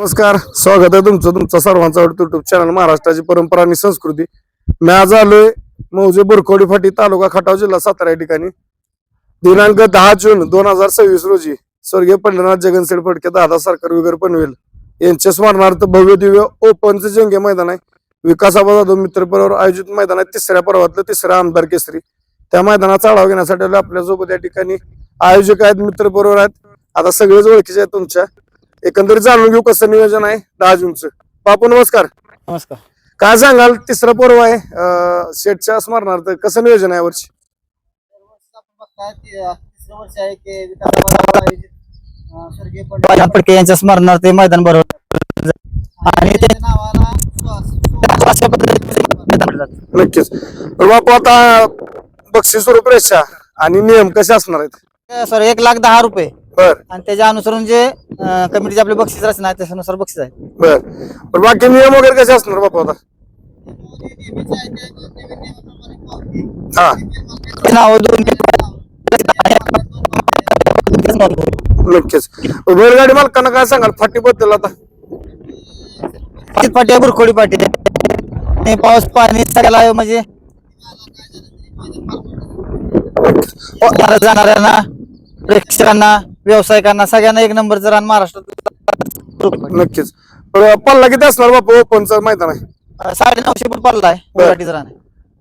नमस्कार, स्वागत आहे तुमचं सर्वांचा युट्यूब चॅनल महाराष्ट्राची परंपरा आणि संस्कृती. मी आज आलोय मौजे बुरखोडी फाटी तालुका खटाव जिल्हा सातारा या ठिकाणी. दिनांक 10 जून 2026 रोजी स्वर्गीय पंढरीनाथ जगनशेठ फडके दादा सरकार वगैरे पनवेल यांच्या स्मरणार्थ भव्य दिव्य ओपनचं जंगे मैदान आहे. विकास आबा जाधव मित्र पर्वावर आयोजित मैदान आहे. तिसऱ्या पर्वातलं तिसरा आमदार केसरी. त्या मैदानाचा आढावा घेण्यासाठी आपल्यासोबत या ठिकाणी आयोजक आहेत, मित्र पर्व आहेत. आता सगळेच ओळखीचे आहेत तुमच्या. एकंदरीत जाणून घेऊ कसं नियोजन आहे 10 जूनचं. बापू नमस्कार. नमस्कार. काय सांगाल, तिसरं पर्व आहे शेठच्या स्मरणार्थ, कसं नियोजन आहे वर्षी? तिसरं वर्ष आहे की स्वर्गीय पंढरीनाथ फडके यांच्या स्मरणार्थ हे मैदान भरवलं आणि त्यांच्या नावाला अशा पद्धतीने नक्कीच. तर बापू आता बक्षीस स्वरूप रेषा आणि नियम कसे असणार आहेत? सॉरी 1,10,000 रुपये बर आणि त्याच्या अनुसरून जे कमिटीचे आपले बक्षीस रचना आहे त्याच्यानुसार बक्षीस आहे. बर पण बाकी नियम वगैरे कसे असणार बापू आता? हा नाव दोन नक्कीच. बैलगाडी मालकांना काय सांगाल फाटी बद्दल आता? पाटी आहे, बुरखोडी पाटी आहे. पाऊस पाणी सगळ्याला म्हणजे जाणाऱ्यांना, प्रेक्षकांना, व्यावसायिकांना सगळ्यांना एक नंबरचं रान महाराष्ट्रात. नक्कीच. पल्ला किती असणार बापू ओपनचं मैदान आहे? 950 फूट पडला आहे मराठीचं रान.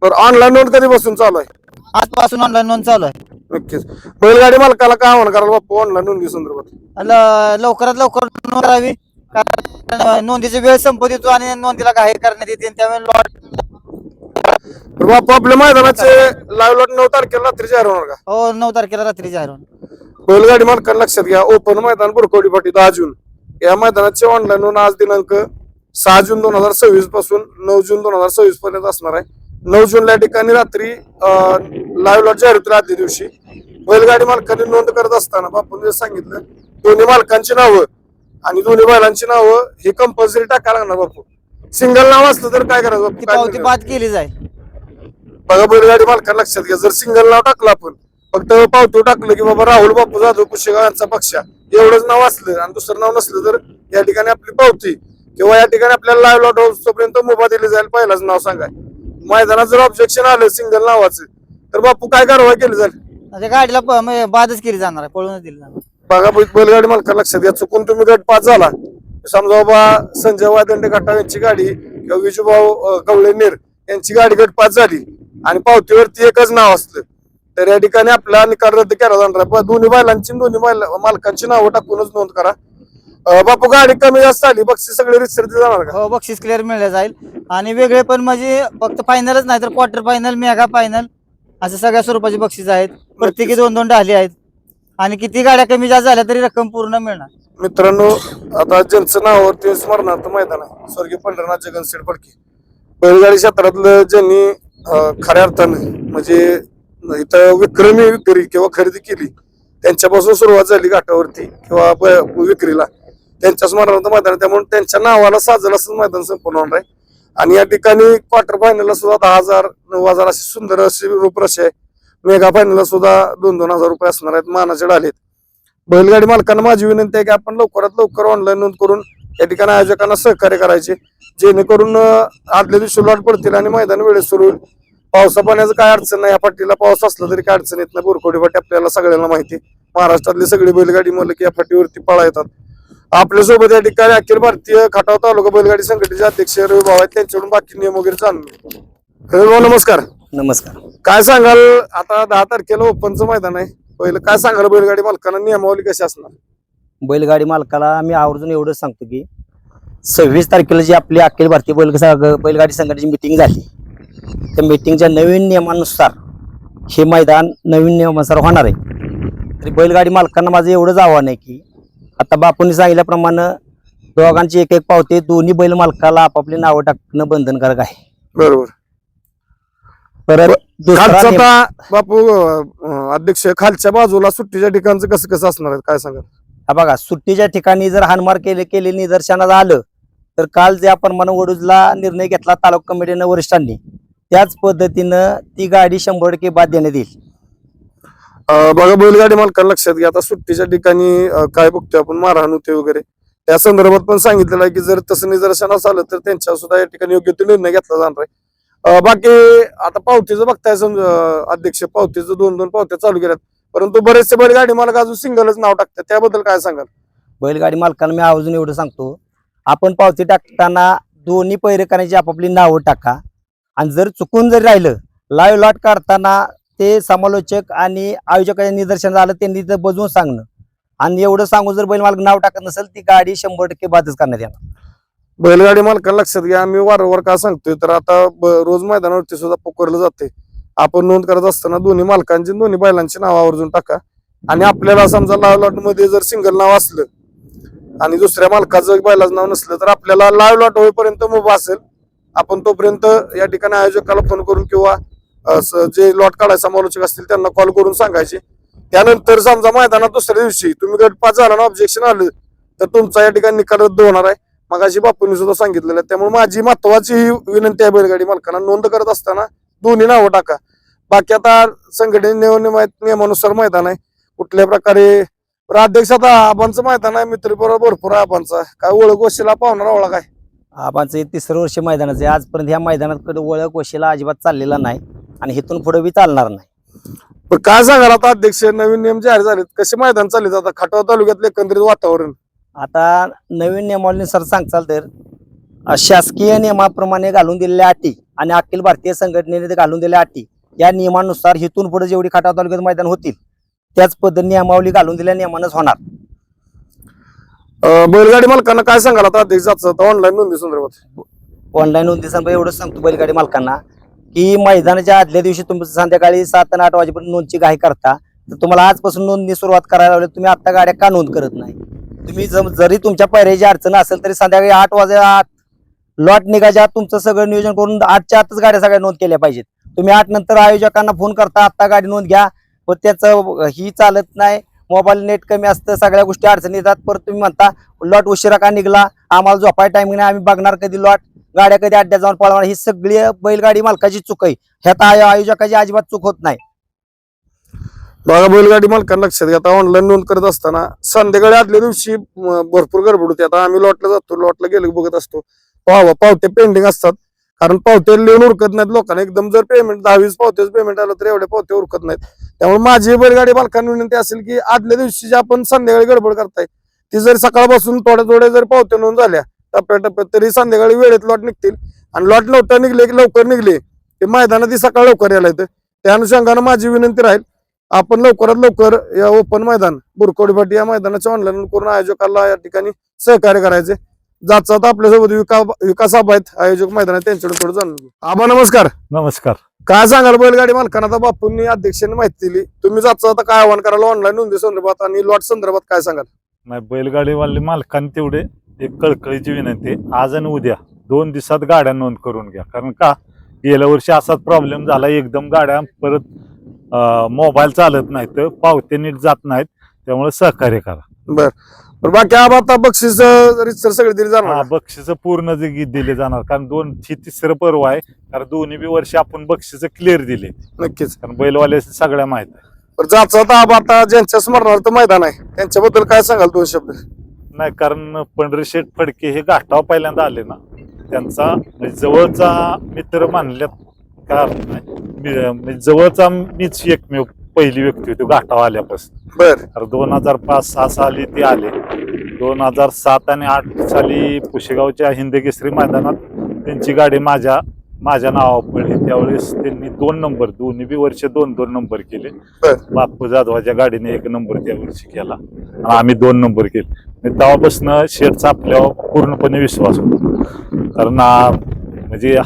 बरं, ऑनलाईन नोंद कधीपासून चालू आहे? आजपासून ऑनलाईन नोंद चालू आहे. नक्कीच. बैलगाडी मालकाला काय आव्हान कराल बापू ऑनलाईन नोंदी संदर्भात? लवकरात लवकर नोंद करावी, कारण नोंदीची वेळ संपत येतो आणि नोंदीला घाई करण्यात येते. त्यामुळे लॉट बापू आपल्या मैदानाचे लाईव्ह लॉट 9 तारखेला रात्री जाहीर होणार का? हो 9 तारखेला रात्री जाहीर होणार. बैलगाडी मालकांना लक्षात घ्या, ओपन मैदान बुरखोडी फाटी 10 जून या मैदानाचे ऑनलाईन नोंद आज दिनांक 6 जून 2026 पासून 9 जून 2026 पर्यंत असणार आहे. 9 जूनला या ठिकाणी रात्री लाईव्ह लॉट जाहीर होतील. आदल्या दिवशी बैलगाडी मालकांनी नोंद करत असताना बापून जे सांगितलं, दोन्ही मालकांची नावं आणि दोन्ही बैलांची नावं हे कंपल्सरी टाकायला लागणार बापू. सिंगल नाव असलं तर काय करायचं ती बापू? पावती बाद केली जाईल. बघा, बैलगाडी मालकांना लक्षात घ्या, जर सिंगल नाव टाकलं आपण, फक्त पावती टाकलं की बाबा राहुल बापू जाधव कुशेगाव यांचा पक्ष एवढंच नाव असलं आणि दुसरं नाव नसलं तर या ठिकाणी आपली पावती किंवा या ठिकाणी आपल्याला लाईव्ह लॉट होईपर्यंत मुभा दिली जाईल. पहिलाच नाव सांगाय. मैदानात जर ऑब्जेक्शन आलं सिंगल नावाचं तर बापू काय कारवाई केली जाईल? म्हणजे गाडीला बादच केली जाणार आहे, पळूनच दिली जाणार. बघा, बैलगाडी मालकांना लक्षात घ्या, चुकून तुम्ही गट पास झाला, समजा बाबा संजय वादंडे खटाव यांची गाडी किंवा विजूभाऊ गवळेनेर यांची गाडी गट पास झाली आणि पावतीवरती एकच नाव असलं तर या ठिकाणी आपला निकाल रद्द केला जाणार आहे. दोन्ही बैलांची दोन्ही मालकांची नावं टाकूनच नोंद करा. बापू गाडी कमी जास्त आली बक्षीस सगळे रितसर जाणार का? हो, बक्षीस क्लिअर मिळलं जाईल. आणि वेगळे पण म्हणजे फक्त फायनलच नाही तर क्वार्टर फायनल, मेगा फायनल असे सगळ्या स्वरूपाचे बक्षीस आहेत. प्रत्येकी 2-2 ढाली आहेत आणि किती गाड्या कमी जास्त झाल्या तरी रक्कम पूर्ण मिळणार. मित्रांनो, आता ज्यांचं नावावरती स्मरणार्थ मैदान आहे स्वर्गीय पंढरीनाथ जगनशेठ फडके, बैलगाडी क्षेत्रातलं ज्यांनी खऱ्या अर्थानं म्हणजे इथं विक्रमी विक्री किंवा खरेदी केली, त्यांच्यापासून सुरुवात झाली घाटावरती किंवा विक्रीला, त्यांच्या स्मरणार्थ मैदान. त्यामुळे त्यांच्या नावाला साजलं असं मैदान संपूर्ण होणार आहे. आणि या ठिकाणी क्वार्टर फायनलला सुद्धा 10,000, 9,000 अशी सुंदर अशी रूपरेषा आहे. मेगा फायनलला सुद्धा 2-2 हजार रुपये असणार आहेत. मानाचे डाले. बैलगाडी मालकांना माझी विनंती आहे की आपण लवकरात लवकर ऑनलाईन नोंद करून या ठिकाणी आयोजकांना सहकार्य करायचे, जेणेकरून आदल्या दिवशी लॉट पडतील आणि मैदान वेळेत सुरू होईल. पावसा पाण्याचं काय अडचण नाही. या फाटीला पाऊस असला तरी काय अडचण येत नाही. बुरखोडी फाटी आपल्याला सगळ्यांना माहिती, महाराष्ट्रातली सगळी बैलगाडी मालक या फाटीवरती पळा येतात. आपल्यासोबत या ठिकाणी अखिल भारतीय खटाव तालुका बैलगाडी संघटनेचे अध्यक्ष रवी भाऊ आहेत, त्यांच्याकडून बाकी नियम वगैरे जाणून. रवी भाऊ नमस्कार. नमस्कार. काय सांगाल, आता 10 तारखेला ओपनचं मैदान आहे, पहिलं काय सांगाल बैलगाडी मालकांना नियमावली कशी असणार? बैलगाडी मालकाला मी आवर्जून एवढंच सांगतो की 26 तारखेला जी आपली अखिल भारतीय बैलगाडी संघटनेची मिटिंग झाली, त्या मिटिंगच्या नवीन नियमानुसार हे मैदान नवीन नियमानुसार होणार आहे. तरी बैलगाडी मालकांना माझं एवढंच आव्हान आहे की आता बापूंनी सांगितल्याप्रमाणे दोघांची एक पावते दोन्ही बैल मालकाला आपापली नावं टाकणं बंधनकारक आहे. बरोबर. परत बापू अध्यक्ष, खालच्या बाजूला सुट्टीच्या ठिकाणचं कसं कसं असणार आहे काय सांगा? हा बघा, सुट्टीच्या ठिकाणी जर हानमार केले निदर्शनास आलं तर काल जे आपण वडूजला निर्णय घेतला तालुका कमिटीनं वरिष्ठांनी, त्याच पद्धतीनं ती गाडी 100% बाद देण्यात येईल. बघा, बैलगाडी मालकांना लक्षात घ्या, आता सुट्टीच्या ठिकाणी काय बघतोय आपण मारहाण होते वगैरे, त्या संदर्भात पण सांगितलेलं आहे की जर तसं निदर्शनास आलं तर त्यांच्या सुद्धा या ठिकाणी योग्य तो निर्णय घेतला जाणार आहे. बाकी आता पावतीचं बघताय अध्यक्ष, पावतीचं 2-2 पावत्या चालू केल्यात, परंतु बरेचसे बैलगाडी मालक अजून सिंगलच नाव टाकतात, त्याबद्दल काय सांगाल? बैलगाडी मालकांना मी आवर्जून एवढं सांगतो, आपण पावती टाकताना दोन्ही पैरेकरांची आपापली नावं टाका. आणि जर चुकून जरी राहिलं, लाईव्ह लॉट काढताना ते समालोचक आणि आयोजकाच्या निदर्शन आलं त्यांनी तर बजवून सांगणं. आणि एवढं सांगून जर बैल मालक नाव टाकत नसेल, ती गाडी 100% बादच करण्यात येणार. बैलगाडी मालकांना लक्षात घ्या, आम्ही वारंवार का सांगतोय तर आता रोज मैदानावरती सुद्धा पुकारलं जाते, आपण नोंद करत असताना दोन्ही मालकांची दोन्ही बैलांची नाव आवर्जून टाका. आणि आपल्याला समजा लाईव्ह लॉट मध्ये जर सिंगल नाव असलं आणि दुसऱ्या मालकाचं बैलाचं नाव नसलं तर आपल्याला लाईव्ह लॉट होईपर्यंत मुभा असेल, आपण तोपर्यंत या ठिकाणी आयोजकाला फोन करून किंवा जे लॉट काढायचे समालोचक असतील त्यांना कॉल करून सांगायचे. त्यानंतर समजा मैदानात दुसऱ्या दिवशी तुम्ही गट पास झाला ना, ऑब्जेक्शन आलं तर तुमचा या ठिकाणी निकाल रद्द होणार आहे. मगाशी बापूंनी सुद्धा सांगितलेलं आहे. त्यामुळे माझी महत्वाची ही विनंती आहे बैलगाडी मालकांना, नोंद करत असताना दोन्ही नावं टाका. बाकी आता संघटने नियमानुसार मैदान आहे, कुठल्या प्रकारे अध्यक्ष आता आबांचं मैदान आहे, मित्र भरपूर आहे आबांचा, काय ओळख वशिला पाहुणार ओळख काय? आबांचं हे 3रं वर्ष मैदानाचं आहे. आजपर्यंत ह्या मैदानात ओळख वशिला अजिबात चाललेला नाही आणि इथून पुढे बी चालणार नाही. पण काय सांगाल आता अध्यक्ष, नवीन नियम जाहीर झालेत, कसे मैदान चालले आता खटाव तालुक्यातले एकंदरीत वातावरण? आता नवीन नियमावलीनुसार सांगचाल तर शासकीय नियमाप्रमाणे घालून दिलेल्या अटी आणि अखिल भारतीय संघटनेने घालून दिलेल्या अटी, या नियमानुसार इथून पुढे जेवढी खटाव तालुक्यात मैदान होतील त्याच पद्धती नियमावली घालून दिल्या नियमानच होणार. बैलगाडी मालकांना काय सांगाल आता अध्यक्ष ऑनलाईन नोंदी संदर्भात? ऑनलाईन नोंदी संदर्भात एवढंच सांगतो बैलगाडी मालकांना की मैदानाच्या आदल्या दिवशी तुम्ही संध्याकाळी 7 आणि 8 वाजेपर्यंत नोंदची घाई करता, तर तुम्हाला आजपासून नोंदणी सुरुवात करायला लावली, तुम्ही आता गाड्या का नोंद करत नाही? तुम्ही जरी तुमच्या पायऱ्याची अडचण असेल तरी संध्याकाळी 8 वाजे लॉट निघायच्या आत तुमचं सगळं नियोजन करून 8च्या आतच गाड्या सगळ्या नोंद केल्या पाहिजेत. तुम्ही 8 नंतर आयोजकांना फोन करता आता गाडी नोंद घ्या, पण त्याचं ही चालत नाही, मोबाईल नेट कमी असतं, सगळ्या गोष्टी अडचणी येतात. परत तुम्ही म्हणता लॉट उशिरा का निघला, आम्हाला झोपाय टायमिंग नाही, आम्ही बघणार कधी लॉट, गाड्या कधी अड्ड्यात जाऊन पळवणार. ही सगळी बैलगाडी मालकाची चूक आहे, ह्यात आयोजकाची अजिबात चूक होत नाही. बघा बैलगाडी मालकांना लक्षात घ्या, आता ऑनलाईन नोंद करत असताना संध्याकाळी आदल्या दिवशी भरपूर गडबड होते. आता आम्ही लॉटला जातो, लॉटला गेलो बघत असतो, पावते पेंडिंग असतात, कारण पावते लिहून उरकत नाहीत लोकांना. एकदम जर पेमेंट 10-20 पावतेच पेमेंट आलं तर एवढे पावते उरकत नाहीत. त्यामुळे माझी बैलगाडी मालकांना विनंती असेल की आदल्या दिवशी जे आपण संध्याकाळी गडबड करताय ती जर सकाळपासून थोड्या जर पावते नोंद झाल्या टप्प्याटप्प्यात तरी संध्याकाळी वेळेत लॉट निघतील. आणि लॉट लवकर निघले की लवकर निघले की मैदानात सकाळ लवकर यायला येतं. त्या अनुषंगानं माझी विनंती राहील, आपण लवकरात लवकर या ओपन मैदान बुरकोडीपाटी या मैदानाचे ऑनलाईन करून आयोजकाला या ठिकाणी सहकार्य करायचे. जात आपल्यासोबत विकास आबा आहेत, आयोजक मैदान त्यांच्याकडे थोडं जाणून घेऊ. आबा नमस्कार. नमस्कार. काय सांगाल बैलगाडी मालकांना? आता बापूंनी अध्यक्षांनी माहिती दिली, तुम्ही जाता काय आव्हान करायला ऑनलाईन नोंदी संदर्भात आणि लॉट संदर्भात काय सांगाल? नाही, बैलगाडीवाले मालकांनी तेवढे एक कळकळीची विनंती आहे, आज आणि उद्या 2 दिवसात गाड्या नोंद करून घ्या. कारण का गेल्या वर्षी असाच प्रॉब्लेम झाला, एकदम गाड्या परत मोबाईल चालत नाहीत, पावते नीट जात नाहीत, त्यामुळे सहकार्य करा. बर बाकी आबा आता बक्षीस रितसर सगळे दिली जाणार? बक्षीस पूर्ण दिले जाणार, कारण 3रं पर्व आहे, कारण दोन्ही बी वर्षी आपण बक्षीस क्लिअर दिले. नक्कीच, कारण बैलवाले सगळ्या माहित आहे. जाता आबा आता ज्यांच्या स्मरणार्थ मैदान आहे त्यांच्याबद्दल काय सांगाल 2 शब्द? नाही, कारण पंढरीशेठ फडके हे घाटावर पहिल्यांदा आले ना, त्यांचा म्हणजे जवळचा मित्र मानल्यात काय अर्थ नाही. जवळचा मीच एकमेव पहिली व्यक्ती होती घाटावर आल्यापासून. बर 2005-06 साली ते आले, 2007 आणि 2008 साली पुशेगावच्या हिंदकेसरी मैदानात त्यांची गाडी माझ्या नावावर पडली. त्यावेळेस त्यांनी 2 नंबर, दोन्ही बी वर्ष 2-2 नंबर केले. बापू जाधवाच्या गाडीने 1 नंबर त्या वर्षी केला आणि आम्ही 2 नंबर केले. तेव्हापासून शेठचा आपल्यावर पूर्णपणे विश्वास होतो. कारण म्हणजे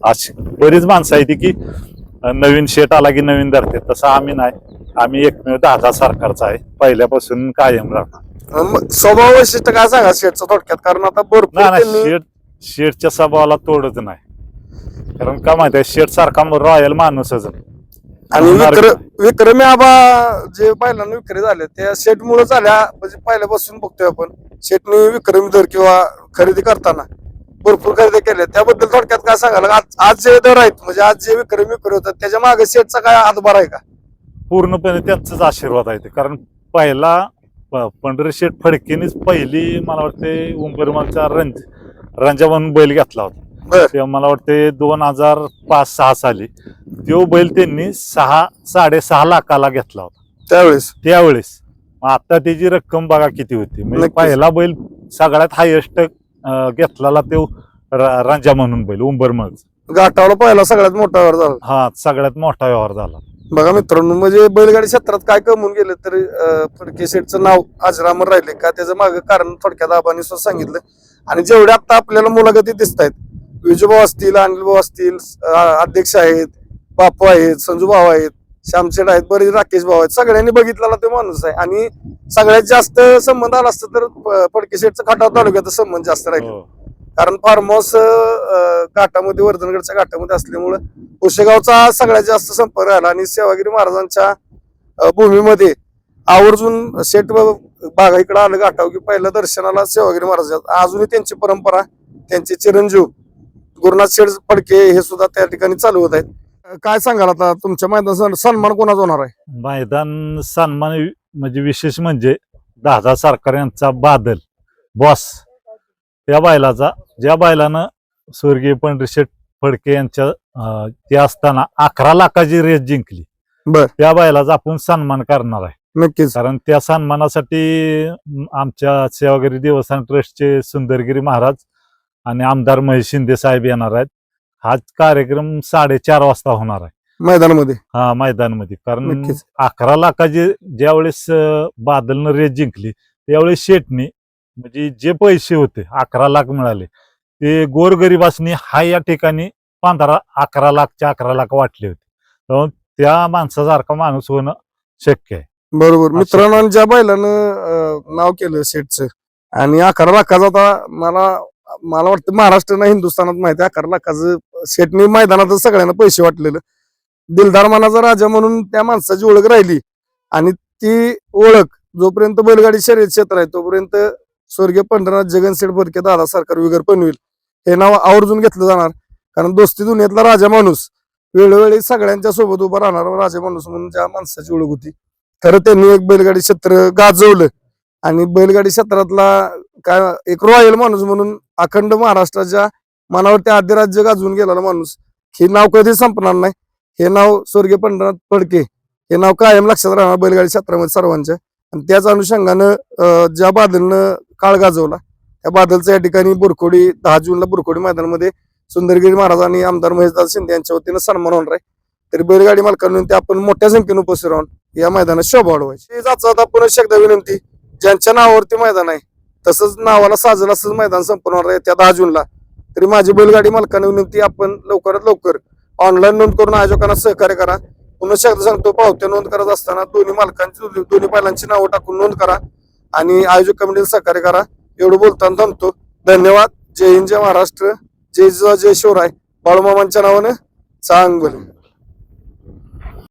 अशी बरीच माणसं आहे ती की नवीन शेठ आला की नवीन धरते, तसं आम्ही नाही. आम्ही एकमेव 10 सरकारचा आहे, पहिल्यापासून कायम राहणार. स्वभाव वैशिष्ट्य काय सांगा शेठचं थोडक्यात? कारण आता भरपूर शेठच्या स्वभावाला तोडच नाही, कारण का माहिती आहे, शेठ सारखा रॉयल माणूसच. आणि विक्रमी आबा जे बैलांना विक्री झाले त्या शेठ मुळे झाल्या, म्हणजे पहिल्यापासून बघतोय आपण शेठनी विक्रमी दर किंवा खरेदी करताना भरपूर खरेदी केल्या, त्याबद्दल थोडक्यात काय सांगाल? आज जे दर आहेत म्हणजे आज जे विक्रमी होतात त्याच्या मागे शेठचा काय हातभार आहे का? पूर्णपणे त्यांचाच आशीर्वाद आहे ते. कारण पहिला पंढरी शेठ फडकेनीच पहिली मला वाटते उंबरमालचा रंजा म्हणून बैल घेतला होता. बर. तेव्हा मला वाटते 2005-06 साली तो बैल त्यांनी 6-6.5 लाखाला घेतला होता त्यावेळेस. मग आता त्याची रक्कम बघा किती होती. म्हणजे नक्कीच. पहिला बैल सगळ्यात हायेस्ट घेतलेला तो रंजा म्हणून बैल उंबरमालचा. घाटावला पहिला सगळ्यात मोठा व्यवहार झाला. हा सगळ्यात मोठा व्यवहार झाला. बघा मित्रांनो, म्हणजे बैलगाडी क्षेत्रात काय कमवून गेले तरी फडके शेठचं नाव अजरामर राहिले का, त्याचं मागं कारण थोडक्यात आबांनी सुद्धा सांगितलं. आणि जेवढे आता आपल्याला मुलाखती दिसत आहेत, विजूभाऊ असतील, अनिल भाऊ असतील, अध्यक्ष आहेत, बापू आहेत, संजू भाऊ आहेत, श्यामशेठ आहेत, बरेच राकेश भाऊ आहेत, सगळ्यांनी बघितलेला तो माणूस आहे. आणि सगळ्यात जास्त संबंध आला असतं तर फडके शेठचं खटाव तालुक्याचा संबंध जास्त राहील. हो. कारण फार्म हाऊस घाटामध्ये, वर्धनगडच्या घाटामध्ये असल्यामुळं पुशेगावचा सगळ्यात जास्त संपर्क राहिला. आणि सेवागिरी महाराजांच्या भूमीमध्ये आवर्जून शेठ बागा इकडे आलं घाटाव की पहिल्या दर्शनाला सेवागिरी महाराज. अजूनही त्यांची परंपरा, त्यांचे चिरंजीव गुरुनाथ शेठ फडके हे सुद्धा त्या ठिकाणी चालू होत आहेत. काय सांगाल आता तुमच्या मैदान सन्मान कोणाचा होणार आहे? मैदान सन्मान म्हणजे विशेष म्हणजे दादा सरकार यांचा बादल बॉस त्या बैलाचा, ज्या बैलानं स्वर्गीय पंढरी शेठ फडके यांच्या ते असताना 11 लाखाची रेस जिंकली. बर. त्या बैलाचा आपण सन्मान करणार आहे. नक्कीच. कारण त्या सन्मानासाठी आमच्या सेवागिरी देवस्थान ट्रस्टचे सुंदरगिरी महाराज आणि आमदार महेश शिंदे साहेब येणार आहेत. हा कार्यक्रम 4:30 वाजता होणार आहे मैदानामध्ये. हा मैदानामध्ये. कारण नक्कीच. 11 लाखाची ज्यावेळेस बादलनं रेस जिंकली त्यावेळेस शेठनी म्हणजे जे पैसे होते 11 लाख मिळाले ते गोरगरिबासनी हा या ठिकाणी 11 लाख वाटले होते. तर त्या माणसासारखा माणूस होणं शक्य आहे. बरोबर. मित्रांनो, आणि ज्या बैलानं नाव केलं शेठचं आणि 11 लाखाचा, आता मला वाटतं महाराष्ट्र ना हिंदुस्थानात माहिती आहे 11 लाखाचं शेठनी मैदानातच सगळ्यांना पैसे वाटलेलं. दिलदार मनाचा राजा म्हणून त्या माणसाची ओळख राहिली. आणि ती ओळख जोपर्यंत बैलगाडी शर्यत क्षेत्र आहे तोपर्यंत स्वर्गीय पंढरीनाथ जगनशेठ फडके दादा सरकार विगर पनवेल हे नाव आवर्जून घेतलं जाणार. कारण दोस्ती दुनियेतला राजा माणूस, वेळोवेळी सगळ्यांच्या सोबत उभा राहणारा राजा माणूस म्हणून ज्या माणसाची ओळख होती. खरं त्यांनी एक बैलगाडी क्षेत्र गाजवलं आणि बैलगाडी क्षेत्रातला काय एक रॉयल माणूस म्हणून अखंड महाराष्ट्राच्या मनावरती आद्य राज्य गाजवून गेलेला माणूस. हे नाव कधी संपणार नाही. हे नाव स्वर्गीय पंढरीनाथ फडके हे नाव कायम लक्षात राहणार बैलगाडी क्षेत्रामध्ये सर्वांच्या. आणि त्याच अनुषंगानं ज्या बादलनं काळ गाजवला त्या बादलचं या ठिकाणी बुरखोडी 10 जूनला बुरखोडी मैदानामध्ये सुंदरगिरी महाराज आणि आमदार महेशदास शिंदे यांच्या वतीनं सन्मान होणार आहे. तरी बैलगाडी मालकांनी ते आपण मोठ्या संख्येने उपस्थित राहून या मैदानात शोभा वाढवायची. जाता पुन्हा एकदा विनंती, ज्यांच्या नावावरती मैदान आहे तसंच नावाला साजलं असंच मैदान संपन्न होणार आहे त्या 10 जूनला. तरी माझी बैलगाडी मालकांना विनंती, आपण लवकरात लवकर ऑनलाईन नोंद करून आयोजकांना सहकार्य करा. पुन्हा एकदा सांगतो, पावत्या नोंद करत असताना दोन्ही बैलांची नावं टाकून नोंद करा आणि आयोजक कमिटीला सहकार्य करा. एवढं बोलताना थांबतो. धन्यवाद. जय हिंद, जय महाराष्ट्र, जय शिवराय. बाळूमामांच्या नावानं चांगलं.